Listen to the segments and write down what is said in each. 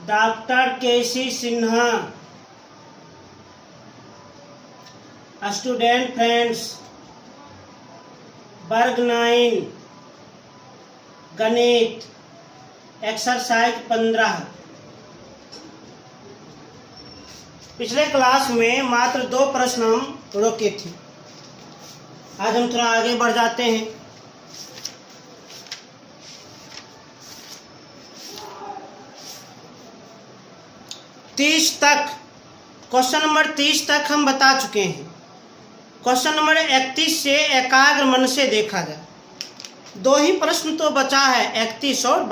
Doctor केसी Sinha, student friends, वर्ग 9 गणित exercise 15। पिछले क्लास में मात्र 2 प्रश्न हम रोके थे। आज हम थोड़ा आगे बढ़ जाते हैं। क्वेश्चन नंबर 30 तक हम बता चुके हैं। क्वेश्चन नंबर 31 से एकाग्र मन से देखा जाए। 2 ही प्रश्न तो बचा है, 31 और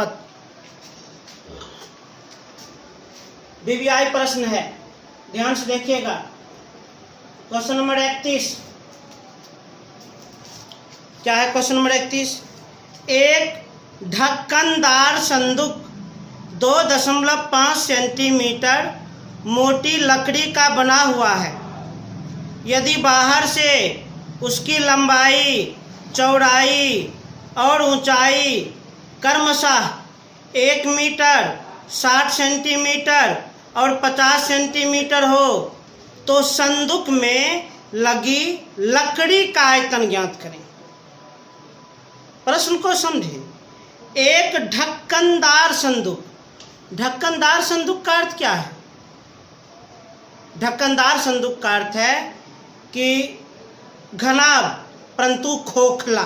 वीवीआई प्रश्न है, ध्यान से देखिएगा। क्वेश्चन नंबर 31 क्या है? क्वेश्चन नंबर 31, एक ढक्कनदार संदूक 2.5 सेंटीमीटर मोटी लकड़ी का बना हुआ है। यदि बाहर से उसकी लंबाई, चौड़ाई और ऊंचाई क्रमशः 1 मीटर, 60 सेंटीमीटर और 50 सेंटीमीटर हो तो संदूक में लगी लकड़ी का आयतन ज्ञात करें। प्रश्न को समझें। एक ढक्कनदार संदूक, ढक्कनदार संदूक का अर्थ क्या है? ढक्कनदार संदूक का अर्थ है कि घना परंतु खोखला।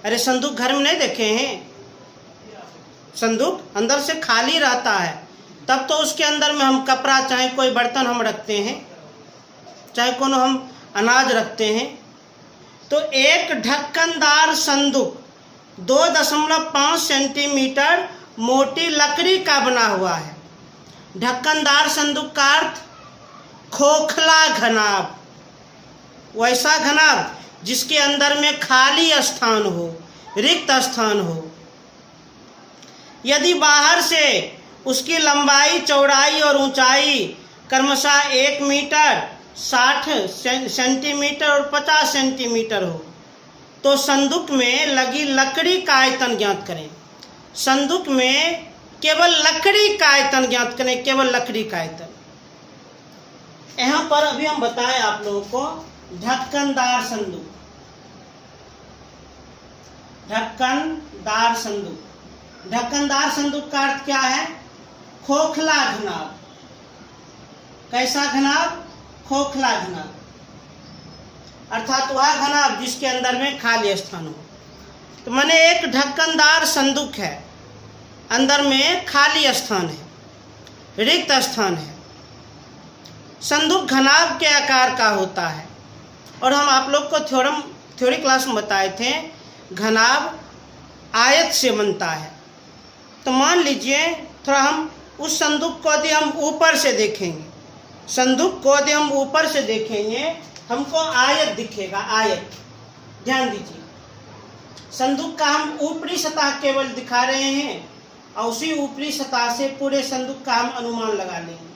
अरे संदूक घर में नहीं देखे हैं? संदूक अंदर से खाली रहता है, तब तो उसके अंदर में हम कपड़ा, चाहे कोई बर्तन हम रखते हैं, चाहे कोनो हम अनाज रखते हैं। तो एक ढक्कनदार संदूक 2.5 सेंटीमीटर मोटी लकड़ी का बना हुआ है। ढक्कनदार संदूक का अर्थ खोखला घनाभ, वैसा घनाभ जिसके अंदर में खाली स्थान हो, रिक्त स्थान हो। यदि बाहर से उसकी लंबाई, चौड़ाई और ऊंचाई क्रमशः 1 मीटर, 60 सेंटीमीटर और 50 सेंटीमीटर हो तो संदूक में लगी लकड़ी का आयतन ज्ञात करें। संदूक में केवल लकड़ी का आयतन ज्ञात करें, केवल लकड़ी का आयतन। यहाँ पर अभी हम बताएं आप लोगों को ढक्कनदार संदूक। ढक्कनदार संदूक, ढक्कनदार संदूक का अर्थ क्या है? खोखला घनाभ। कैसा घनाभ? खोखला घनाभ, अर्थात वह घनाभ जिसके अंदर में खाली स्थान हो। तो माने एक ढक्कनदार संदूक है, अंदर में खाली स्थान है, रिक्त स्थान है। संदूक घनाभ के आकार का होता है। और हम आप लोग को थ्योरी क्लास में बताए थे, घनाभ आयत से बनता है। तो मान लीजिए थोड़ा हम उस संदूक को यदि हम ऊपर से देखेंगे, संदूक को यदि हम ऊपर से देखेंगे, हमको आयत दिखेगा, आयत। ध्यान दीजिए, संदूक का हम ऊपरी सतह केवल दिखा रहे हैं और उसी ऊपरी सतह से पूरे संदूक का हम अनुमान लगा लेंगे।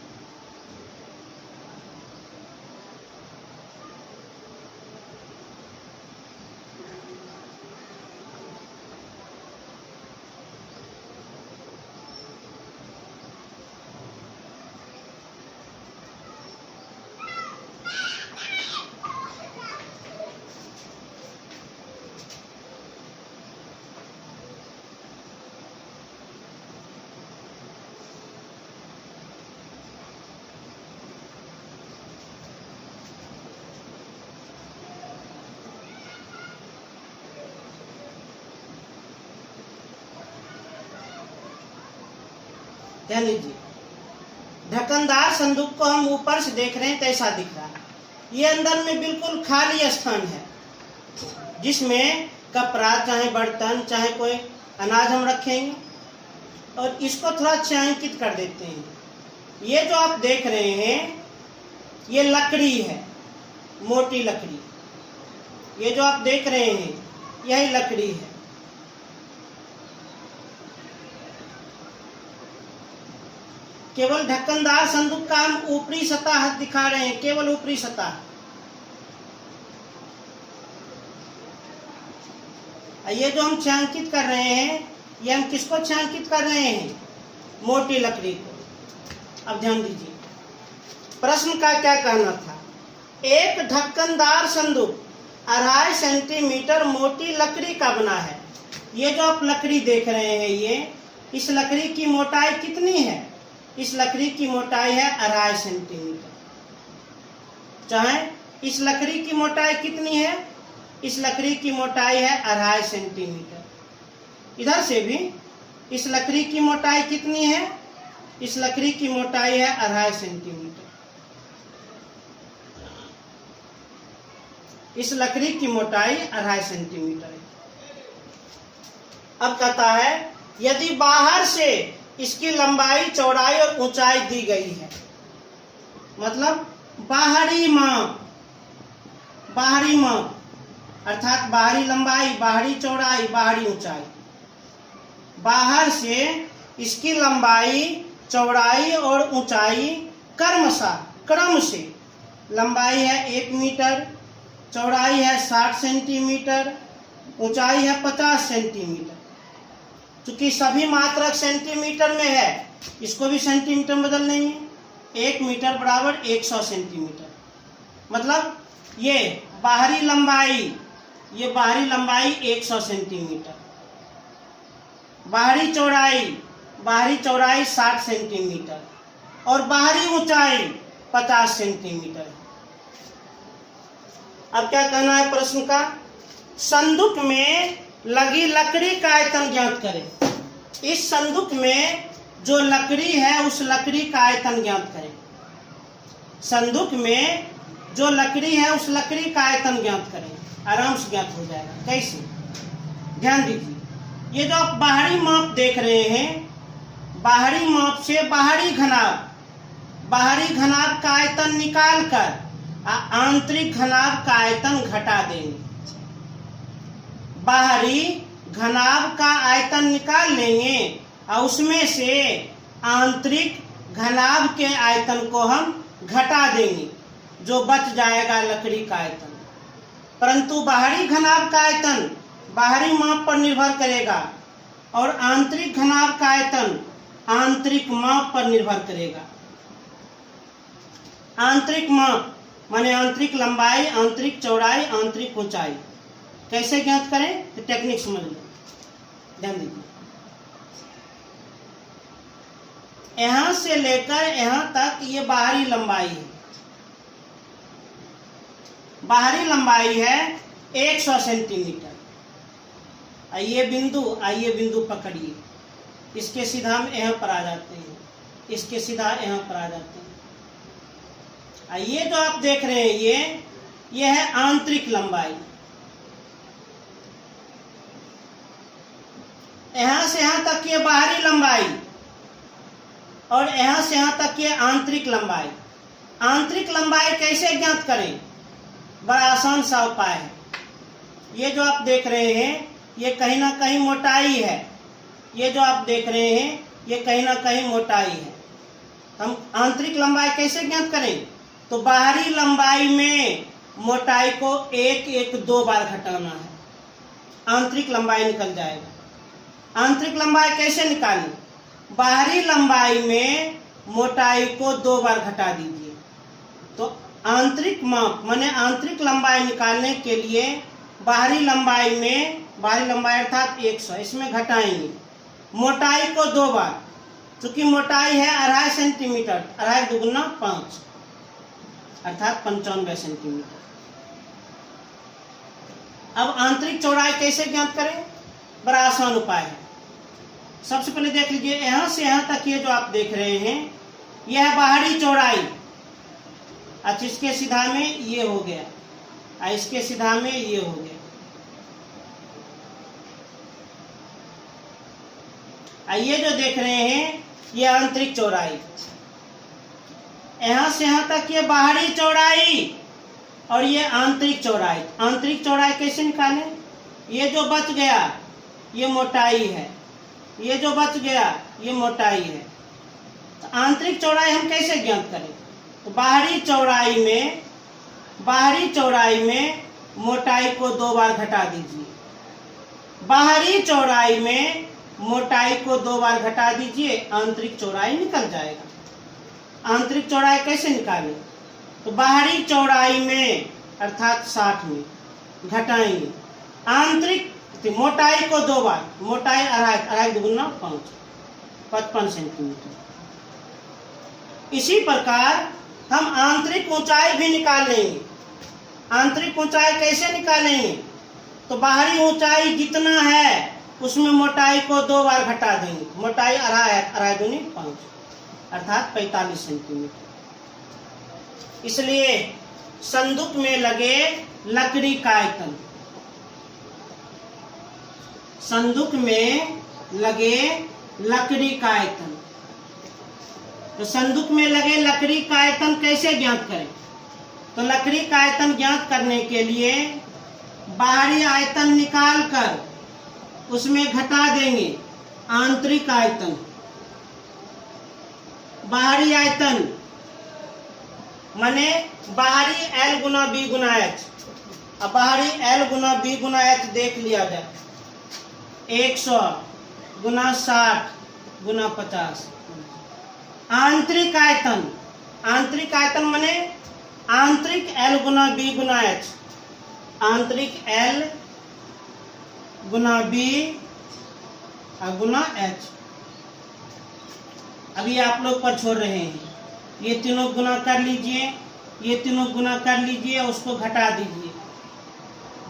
ध्यान दीजिए, ढक्कनदार संदूक को हम ऊपर से देख रहे हैं, कैसा दिख रहा है? ये अंदर में बिल्कुल खाली स्थान है, जिसमें कपड़ा, चाहे बर्तन, चाहे कोई अनाज हम रखेंगे। और इसको थोड़ा छायांकित कर देते हैं। ये जो आप देख रहे हैं, ये लकड़ी है, मोटी लकड़ी। ये जो आप देख रहे हैं, यही लकड़ी है। केवल ढक्कनदार संदूक का हम ऊपरी सतह दिखा रहे हैं, केवल ऊपरी सतह। ये जो हम छायांकित कर रहे हैं, ये हम किसको छायांकित कर रहे हैं? मोटी लकड़ी को। अब ध्यान दीजिए, प्रश्न का क्या कहना था। एक ढक्कनदार संदूक 2.5 सेंटीमीटर मोटी लकड़ी का बना है। ये जो आप लकड़ी देख रहे हैं, ये इस लकड़ी की मोटाई कितनी है? इस लकड़ी की मोटाई है 2.5 सेंटीमीटर। चाहे इस लकड़ी की मोटाई कितनी है? इस लकड़ी की मोटाई है 2.5 सेंटीमीटर। इधर से भी इस लकड़ी की मोटाई कितनी है? इस लकड़ी की मोटाई है 2.5 सेंटीमीटर। इस लकड़ी की मोटाई 2.5 सेंटीमीटर है। अब कहता है यदि बाहर से इसकी लंबाई, चौड़ाई और ऊंचाई दी गई है, मतलब बाहरी माप अर्थात बाहरी लंबाई, बाहरी चौड़ाई, बाहरी ऊंचाई। बाहर से इसकी लंबाई, चौड़ाई और ऊंचाई क्रम से लंबाई है 1 मीटर, चौड़ाई है 60 सेंटीमीटर, ऊंचाई है 50 सेंटीमीटर। चूंकि सभी मात्रक सेंटीमीटर में है, इसको भी सेंटीमीटर में बदल लेंगे। 1 मीटर बराबर 100 सेंटीमीटर। मतलब ये बाहरी लंबाई 100 सेंटीमीटर, बाहरी चौड़ाई 60 सेंटीमीटर और बाहरी ऊंचाई 50 सेंटीमीटर। अब क्या कहना है प्रश्न का? संदूक में लगी लकड़ी का आयतन ज्ञात करें। इस संदूक में जो लकड़ी है उस लकड़ी का आयतन ज्ञात करें। संदूक में जो लकड़ी है उस लकड़ी का आयतन ज्ञात करें। आराम से ज्ञात हो जाएगा। कैसे? ध्यान दीजिए, ये जो आप बाहरी माप देख रहे हैं, बाहरी माप से बाहरी घनाभ का आयतन निकाल कर आंतरिक घनाभ का आयतन घटा देंगे। बाहरी घनाभ का आयतन निकाल लेंगे और उसमें से आंतरिक घनाभ के आयतन को हम घटा देंगे, जो बच जाएगा लकड़ी का आयतन। परंतु बाहरी घनाभ का आयतन बाहरी माप पर निर्भर करेगा और आंतरिक घनाभ का आयतन आंतरिक माप पर निर्भर करेगा। आंतरिक माप माने आंतरिक लंबाई, आंतरिक चौड़ाई, आंतरिक ऊंचाई। कैसे ज्ञात करें? तो टेक्निक समझ लो, ध्यान दीजिए। यहां से लेकर यहां तक ये बाहरी लंबाई है। बाहरी लंबाई है 100 सेंटीमीटर। ये बिंदु पकड़िए, इसके सीधा हम यहाँ पर आ जाते हैं, इसके सीधा यहाँ पर आ जाते हैं। ये जो आप देख रहे हैं ये है आंतरिक लंबाई। यहां से यहां तक ये बाहरी लंबाई और यहां से यहां तक ये आंतरिक लंबाई। आंतरिक लंबाई कैसे ज्ञात करें? बड़ा आसान सा उपाय है। ये जो आप देख रहे हैं ये कहीं ना कहीं मोटाई है। ये जो आप देख रहे हैं ये कहीं ना कहीं मोटाई है। हम आंतरिक लंबाई कैसे ज्ञात करें? तो बाहरी लंबाई में मोटाई को 1-1-2 बार घटाना है, आंतरिक लंबाई निकल जाएगा। आंतरिक लंबाई कैसे निकालें? बाहरी लंबाई में मोटाई को 2 बार घटा दीजिए। तो आंतरिक माप माने आंतरिक लंबाई निकालने के लिए बाहरी लंबाई अर्थात 100, इसमें घटाएंगे मोटाई को 2 बार। चूंकि मोटाई है 2.5 सेंटीमीटर, 2.5 दुगुना 5 अर्थात 95 सेंटीमीटर। अब आंतरिक चौड़ाई कैसे ज्ञात करें? बड़ा आसान उपाय है। सबसे पहले देख लीजिए, यहां से यहां तक ये जो आप देख रहे हैं यह है बाहरी चौड़ाई। अच्छा, इसके सीधा में ये हो गया, इसके सीधा में ये हो गया। ये जो देख रहे हैं ये आंतरिक चौड़ाई। यहां से यहां तक ये बाहरी चौड़ाई और ये आंतरिक चौड़ाई। आंतरिक चौड़ाई कैसे निकालें? ये जो बच गया ये मोटाई है, ये जो बच गया ये मोटाई है। तो आंतरिक चौड़ाई हम कैसे ज्ञात करें? तो बाहरी चौड़ाई में मोटाई को 2 बार घटा दीजिए। बाहरी चौड़ाई में मोटाई को 2 बार घटा दीजिए, आंतरिक चौड़ाई निकल जाएगा। आंतरिक चौड़ाई कैसे निकालें? तो बाहरी चौड़ाई में अर्थात 60 में घटाएंगे आंतरिक मोटाई को 2 बार, मोटाई अढ़ाई दुगुना 55 सेंटीमीटर। इसी प्रकार हम आंतरिक ऊंचाई भी निकाल लेंगे। आंतरिक ऊंचाई कैसे निकालेंगे? तो बाहरी ऊंचाई जितना है उसमें मोटाई को 2 बार घटा देंगे, मोटाई अढ़ाई दूनी 5 अर्थात 45 सेंटीमीटर। इसलिए संदूक में लगे लकड़ी का आयतन, संदूक में लगे लकड़ी का आयतन, तो संदूक में लगे लकड़ी का आयतन कैसे ज्ञात करें? तो लकड़ी का आयतन ज्ञात करने के लिए बाहरी आयतन निकालकर उसमें घटा देंगे आंतरिक आयतन। बाहरी आयतन माने बाहरी L गुना B गुना H। अब बाहरी L गुना B गुना H देख लिया जाए, 100 गुना 60 गुना 50। आंतरिक आयतन, आंतरिक आयतन माने आंतरिक L गुना B गुना H, आंतरिक L गुना B गुना H। अभी आप लोग पर छोड़ रहे हैं, ये तीनों गुना कर लीजिए, ये तीनों गुना कर लीजिए, उसको घटा दीजिए,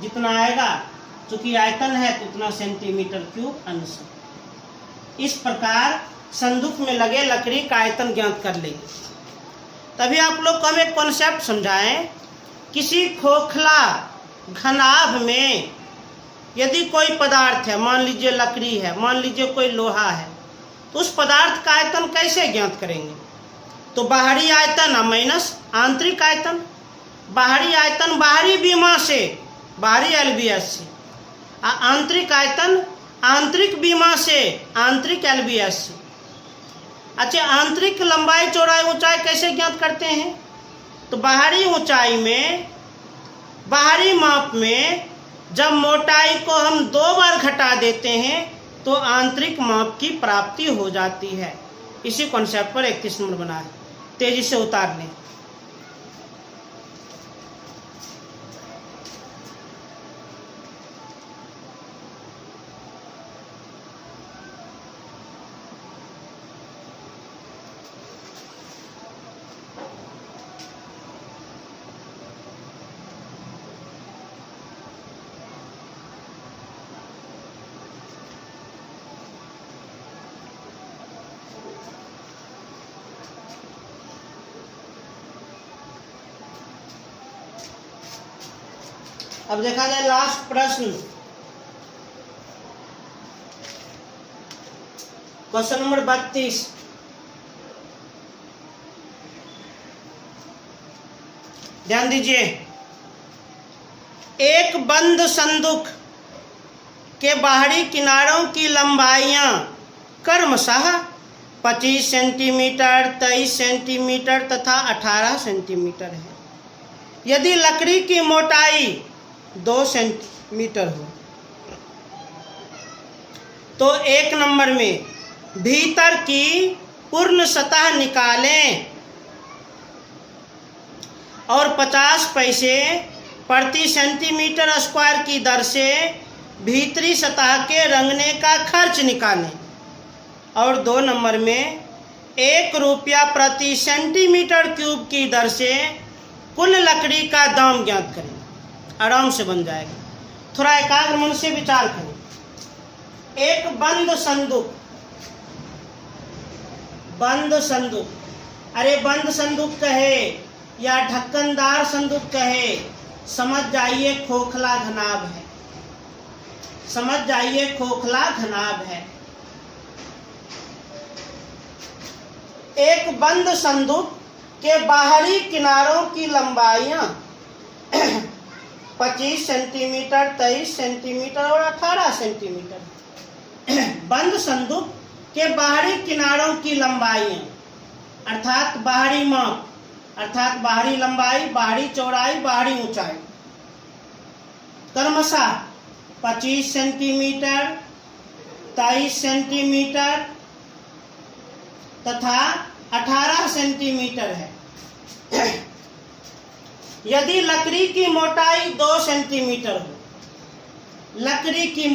जितना आएगा चूंकि आयतन है तो उतना सेंटीमीटर क्यूब अंश। इस प्रकार संदूक में लगे लकड़ी का आयतन ज्ञात कर लेंगे। तभी आप लोग को हम एक कॉन्सेप्ट समझाएं। किसी खोखला घनाभ में यदि कोई पदार्थ है, मान लीजिए लकड़ी है, मान लीजिए कोई लोहा है, तो उस पदार्थ का आयतन कैसे ज्ञात करेंगे? तो बाहरी आयतन माइनस आंतरिक आयतन। बाहरी आयतन बाहरी बीमा से, बाहरी LBS से, आंतरिक आयतन आंतरिक बीमा से, आंतरिक LBS से। अच्छा, आंतरिक लंबाई चौड़ाई ऊंचाई कैसे ज्ञात करते हैं? तो बाहरी ऊंचाई में, बाहरी माप में जब मोटाई को हम 2 बार घटा देते हैं तो आंतरिक माप की प्राप्ति हो जाती है। इसी कॉन्सेप्ट पर 31 नंबर बना है, तेजी से उतार लें। अब देखा जाए लास्ट प्रश्न, क्वेश्चन नंबर 32। ध्यान दीजिए, एक बंद संदूक के बाहरी किनारों की लंबाइयां क्रमशः 25 सेंटीमीटर, 23 सेंटीमीटर तथा 18 सेंटीमीटर है। यदि लकड़ी की मोटाई 2 सेंटीमीटर हो तो 1 नंबर में भीतर की पूर्ण सतह निकालें और 50 पैसे प्रति सेंटीमीटर स्क्वायर की दर से भीतरी सतह के रंगने का खर्च निकालें। और 2 नंबर में 1 रुपया प्रति सेंटीमीटर क्यूब की दर से कुल लकड़ी का दाम ज्ञात करें। आराम से बन जाएगा, थोड़ा एकाग्र मन से विचार करें। एक बंद संदूक, बंद संदूक, अरे बंद संदूक कहे या ढक्कनदार संदूक कहे, समझ जाइए खोखला घनाभ है, समझ जाइए खोखला घनाभ है। एक बंद संदूक के बाहरी किनारों की लंबाइयां 25 सेंटीमीटर, 23 सेंटीमीटर और 18 सेंटीमीटर। बंद संदूक के बाहरी किनारों की लंबाइयां अर्थात बाहरी माप, अर्थात बाहरी लंबाई, बाहरी चौड़ाई, बाहरी ऊंचाई क्रमशः 25 सेंटीमीटर, 23 सेंटीमीटर तथा 18 सेंटीमीटर है। यदि लकड़ी की मोटाई 2 सेंटीमीटर हो, लकड़ी की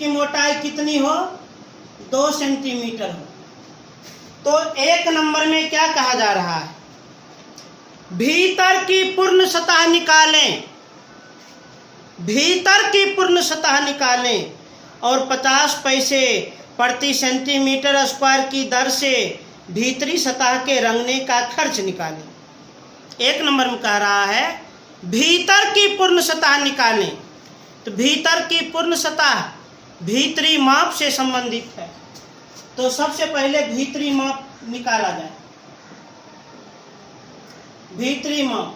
मोटाई कितनी हो? 2 सेंटीमीटर हो, तो 1 नंबर में क्या कहा जा रहा है? भीतर की पूर्ण सतह निकालें, भीतर की पूर्ण सतह निकालें और 50 पैसे प्रति सेंटीमीटर स्क्वायर की दर से भीतरी सतह के रंगने का खर्च निकालें। 1 नंबर में कह रहा है भीतर की पूर्ण सतह निकालें, तो भीतर की पूर्ण सतह भीतरी माप से संबंधित है, तो सबसे पहले भीतरी माप निकाला जाए। भीतरी माप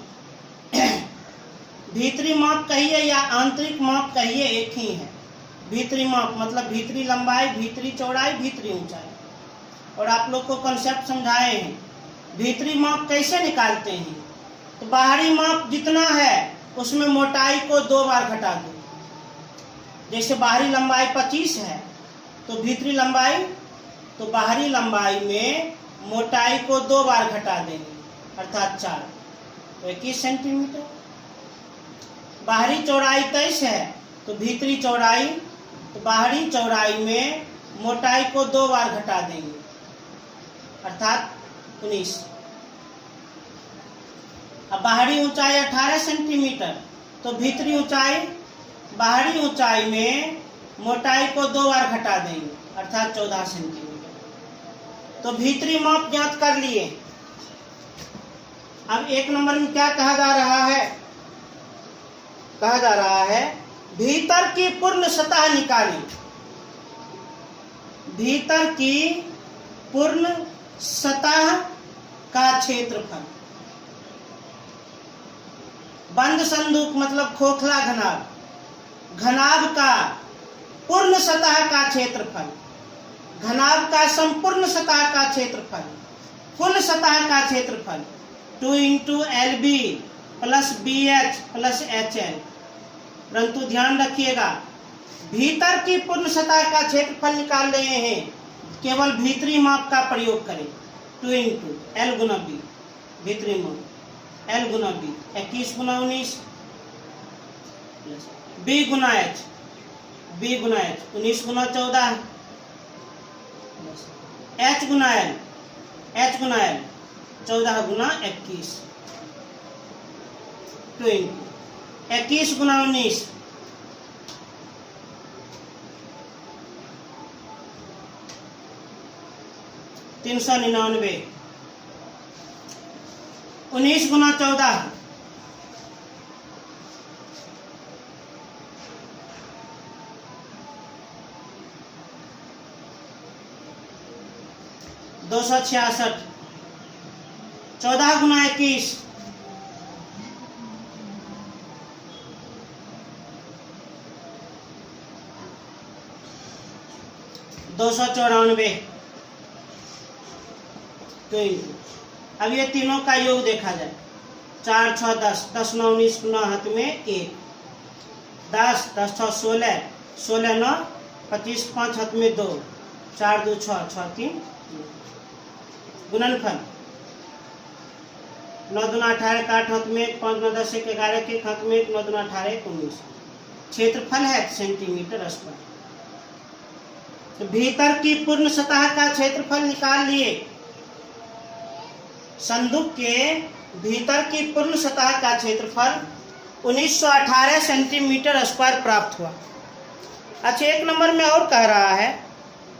भीतरी माप कहिए या आंतरिक माप कहिए, एक ही है। भीतरी माप मतलब भीतरी लंबाई, भीतरी चौड़ाई, भीतरी ऊंचाई। और आप लोग को कॉन्सेप्ट समझाए हैं। भीतरी माप कैसे निकालते हैं? तो बाहरी माप जितना है उसमें मोटाई को 2 बार घटा दो। जैसे बाहरी लंबाई 25 है तो भीतरी लंबाई, तो बाहरी लंबाई में मोटाई को 2 बार घटा देंगे अर्थात 4, तो 21 सेंटीमीटर। बाहरी चौड़ाई 23 है तो भीतरी चौड़ाई, तो बाहरी चौड़ाई में मोटाई को 2 बार घटा देंगे अर्थात 19। अब बाहरी ऊंचाई 18 सेंटीमीटर, तो भीतरी ऊंचाई, बाहरी ऊंचाई में मोटाई को 2 बार घटा देंगे अर्थात 14 सेंटीमीटर। तो भीतरी माप ज्ञात कर लिए। अब 1 नंबर में क्या कहा जा रहा है? कहा जा रहा है भीतर की पूर्ण सतह निकालें। भीतर की पूर्ण सतह का क्षेत्रफल। बंद संदूक मतलब खोखला घनाभ, घनाभ का पूर्ण सतह का क्षेत्रफल, घनाभ का संपूर्ण सतह का क्षेत्रफल, कुल सतह का क्षेत्रफल 2 × LB + BH + HL। परंतु ध्यान रखिएगा भीतर की पूर्ण सतह का क्षेत्रफल निकाल रहे हैं, केवल भीतरी माप का प्रयोग करें। 2 × L × B, भीतरी माप L × B 21 × 19, B × H, B × H 19 × 14, H × L, H × L 14 × 21, 2 × 21 × 19 399, 19 × 14 266, 14 × 21 294। तो अब ये तीनों का योग देखा जाए। 4 6 10, 10 9 19, 9 हाथ में 1, 10 10 6 16, 16 9 25, 5 हाथ में 2, 4 2 6, 6 3 गुणनफल 9 2 18 का 8 हाथ में 1, 5 9 10 1 11 के हाथ में 1, 9 2 18 19। क्षेत्रफल है सेंटीमीटर स्क्वायर। तो भीतर की पूर्ण सतह का क्षेत्रफल निकाल लिए। संदूक के भीतर की पूर्ण सतह का क्षेत्रफल 1918 सेंटीमीटर स्क्वायर प्राप्त हुआ। अच्छा 1 नंबर में और कह रहा है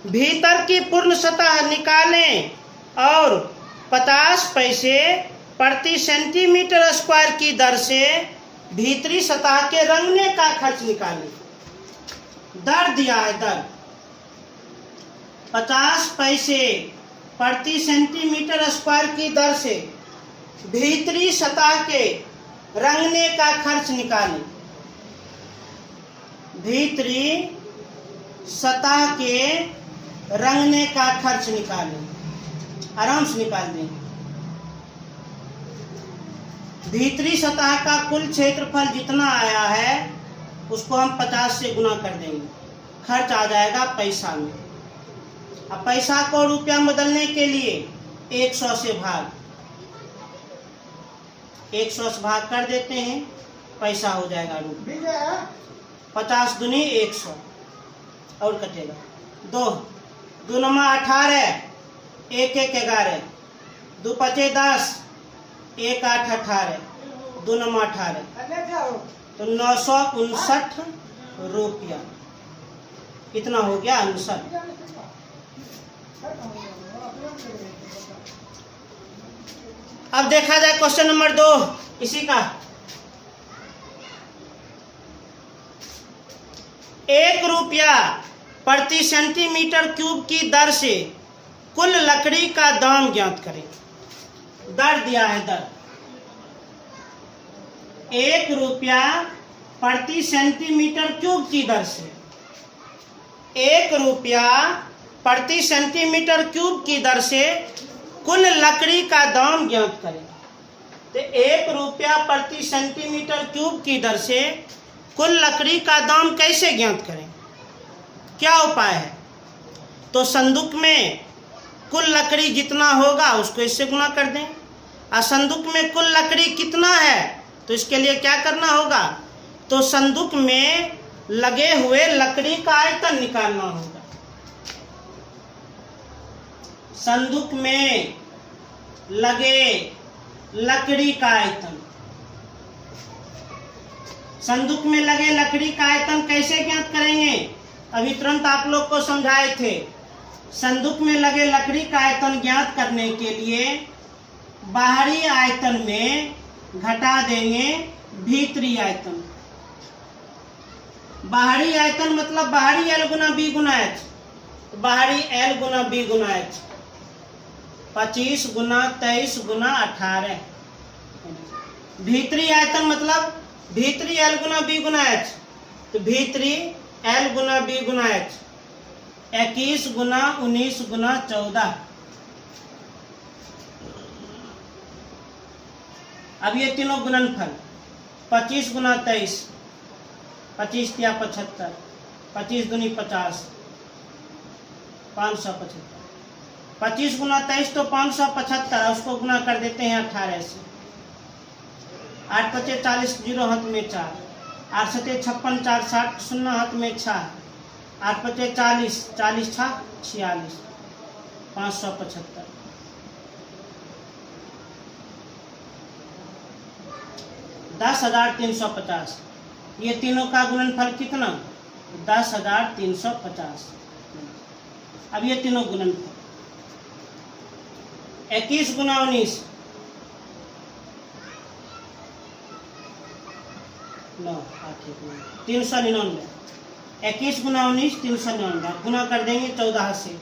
भीतर की पूर्ण सतह निकालें और 50 पैसे प्रति सेंटीमीटर स्क्वायर की दर से भीतरी सतह के रंगने का खर्च निकालें। दर दिया है, दर 50 पैसे प्रति सेंटीमीटर स्क्वायर की दर से भीतरी सतह के रंगने का खर्च निकालें। भीतरी सतह के रंगने का खर्च निकालें, आराम से निकाल दें। भीतरी सतह का कुल क्षेत्रफल जितना आया है उसको हम 50 से गुना कर देंगे, खर्च आ जाएगा पैसा में। अब पैसा को रुपया में बदलने के लिए 100 से भाग, 100 से भाग कर देते हैं, पैसा हो जाएगा रुपया। 50 दूनी 100 और कटेगा 2, 2 9 18, 1 1 11, 2 5 10, 1 8 18, 2 9 18, तो 959 रुपया। कितना हो गया? आंसर। अब देखा जाए क्वेश्चन नंबर 2 इसी का। 1 रुपया प्रति सेंटीमीटर क्यूब की दर से कुल लकड़ी का दाम ज्ञात करें। दर दिया है, दर 1 रुपया प्रति सेंटीमीटर क्यूब की दर से, 1 रुपया प्रति सेंटीमीटर क्यूब की दर से कुल लकड़ी का दाम ज्ञात करें। तो 1 रुपया प्रति सेंटीमीटर क्यूब की दर से कुल लकड़ी का दाम कैसे ज्ञात करें? क्या उपाय है? तो संदूक में कुल लकड़ी जितना होगा उसको इससे गुना कर दें, और संदूक में कुल लकड़ी कितना है तो इसके लिए क्या करना होगा? तो संदूक में लगे हुए लकड़ी का आयतन निकालना होगा। संदूक में लगे लकड़ी का आयतन, संदूक में लगे लकड़ी का आयतन कैसे ज्ञात करेंगे? अभी तुरंत आप लोग को समझाए थे। संदूक में लगे लकड़ी का आयतन ज्ञात करने के लिए बाहरी आयतन में घटा देंगे भीतरी आयतन। बाहरी आयतन मतलब बाहरी L गुना B गुना H, तो बाहरी L गुना B गुना H 25 गुना 23 गुना 18। भीतरी आयतन मतलब भीतरी L गुना B गुना H, तो भीतरी L गुना B गुना H 21 गुना 19 गुना 14। अब ये तीनों गुणनफल 25 गुना 23, 25 या 75, 25 दूनी 50, 575। 25 गुना 23 तो 575, उसको गुना कर देते हैं 18 से। 8 पचे 40, 0 हाथ में 4, 8 सते 56, 4 60, 0 हाथ में 6, 8 पचे 40, 40 6 46, 575। 10,350। ये तीनों का गुणनफल कितना? 10,350। अब ये तीनों गुणनफल 21 गुना 19, 399। 21 गुना 19 399, गुना कर देंगे 14 से।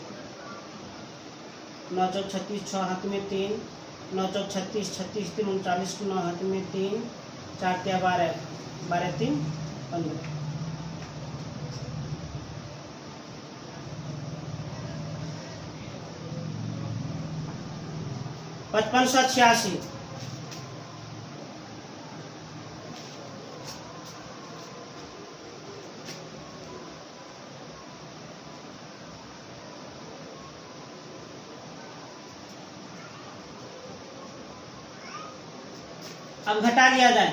9 चौक 36, 6 हाथ में 3, 9 चौक 36, 36 3 39, 9 हाथ में 3, 4 क्या 12, 12 3 15। पचपन 86। अब घटा लिया जाए।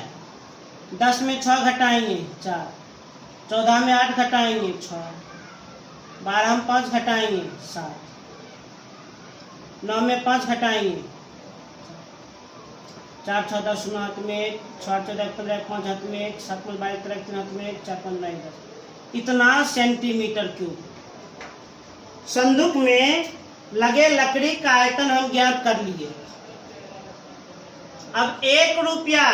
10 में 6 घटाएंगे 4, 14 में 8 घटाएंगे 6, 12 में 5 घटाएंगे 7, 9 में 5 घटाएंगे 4 14 0 हाथ में 1, 6 14 15 5 हाथ में 1, 7 में 12 13 3 हाथ में 1, 4 15 10। इतना सेंटीमीटर क्यूब संदूक में लगे लकड़ी का आयतन हम ज्ञात कर लिए। अब 1 रुपया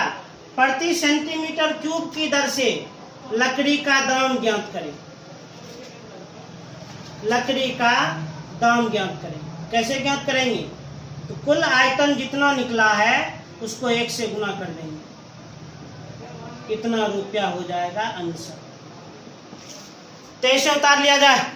प्रति सेंटीमीटर क्यूब की दर से लकड़ी का दाम ज्ञात करें। लकड़ी का दाम ज्ञात करें। कैसे ज्ञात करेंगे? तो कुल आयतन जितना निकला है उसको 1 से गुना कर देंगे, कितना रुपया हो जाएगा आंसर। तो इसे उतार लिया जाए।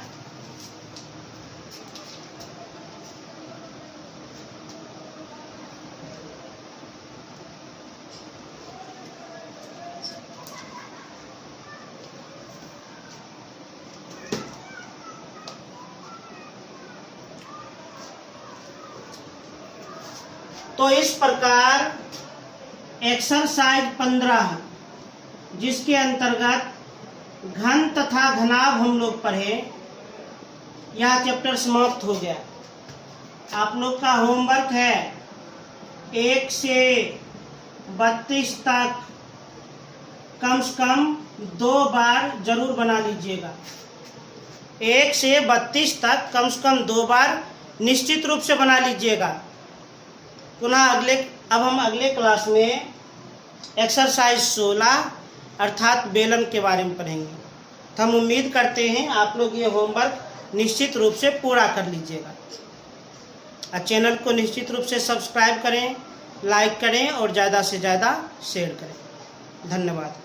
तो इस प्रकार एक्सरसाइज 15 जिसके अंतर्गत घन तथा घनाभ हम लोग पढ़े, यह चैप्टर समाप्त हो गया। आप लोग का होमवर्क है 1 से 32 तक कम से कम 2 बार जरूर बना लीजिएगा। 1 से 32 तक कम से कम 2 बार निश्चित रूप से बना लीजिएगा। पुनः अब हम अगले क्लास में एक्सरसाइज 16 अर्थात बेलन के बारे में पढ़ेंगे। तो हम उम्मीद करते हैं आप लोग ये होमवर्क निश्चित रूप से पूरा कर लीजिएगा। और चैनल को निश्चित रूप से सब्सक्राइब करें, लाइक करें और ज़्यादा से ज़्यादा शेयर करें। धन्यवाद।